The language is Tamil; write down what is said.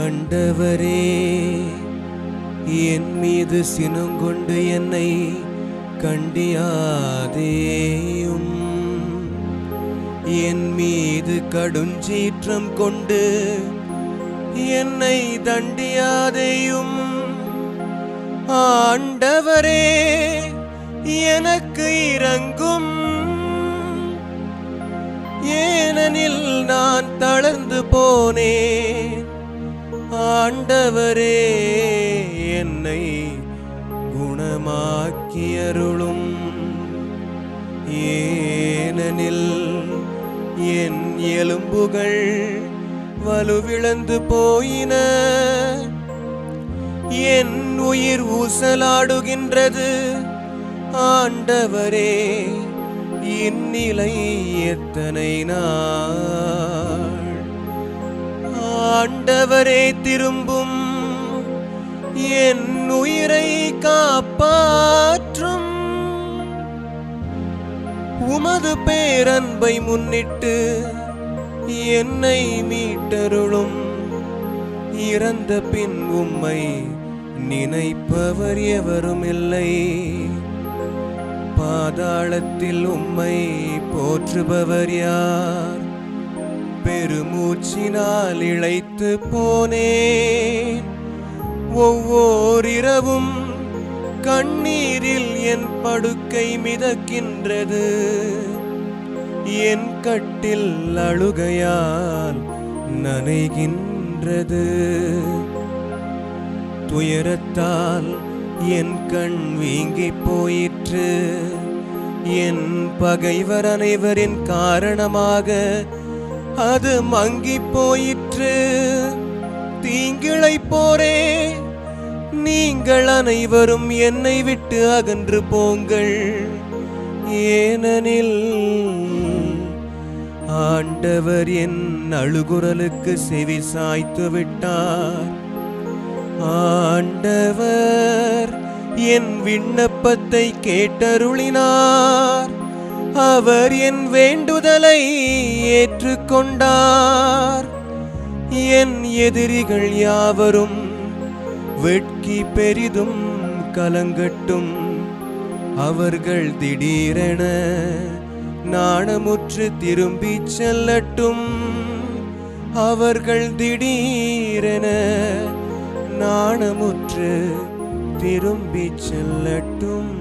ஆண்டவரே, என் மீது சினங்கொண்டு என்னை கண்டியாதேயும். என் மீது கடுஞ்சீற்றம் கொண்டு என்னை தண்டியாதேயும். ஆண்டவரே, எனக்கு இரங்கும். ஏனெனில் நான் தளர்ந்து போனேன். ஆண்டவரே, என்னை குணமாக்கியருளும். ஏனெனில் என் எலும்புகள் வலுவிழந்து போயின. என் உயிர் ஊசலாடுகின்றது. ஆண்டவரே, இந்நிலை எத்தனை நாள்? ஆண்டவரே, திரும்பும். என் உயிரை காப்பாற்றும். உமது பேரன்பை முன்னிட்டு என்னை மீட்டருளும். இறந்த பின் உம்மை நினைப்பவர் எவரும் இல்லை. பாதாளத்தில் உம்மை போற்றுபவர் யார்? பெருமூச்சினால் இளைத்து போனேன். ஒவ்வொரிரவும் கண்ணீரில் என் படுக்கை மிதக்கின்றது. என் கட்டில் அழுகையால் நனைகின்றது. துயரத்தால் என் கண் வீங்கி போயிற்று. என் பகைவர் அனைவரின் காரணமாக அது மங்கி போயிற்று. தீங்கிழைப்போரே, நீங்கள் அனைவரும் என்னை விட்டு அகன்று போங்கள். ஏனெனில் ஆண்டவர் என் அழுகுரலுக்கு செவி சாய்த்து விட்டார். ஆண்டவர் என் விண்ணப்பத்தை கேட்டருளினார். அவர் என் வேண்டுதலை ஏற்றுக்கொண்டார். என் எதிரிகள் யாவரும் வெட்கி பெரிதும் கலங்கட்டும். அவர்கள் திடீரென நாணமுற்று திரும்பி செல்லட்டும். அவர்கள் திடீரென நாணமுற்று திரும்பி செல்லட்டும்.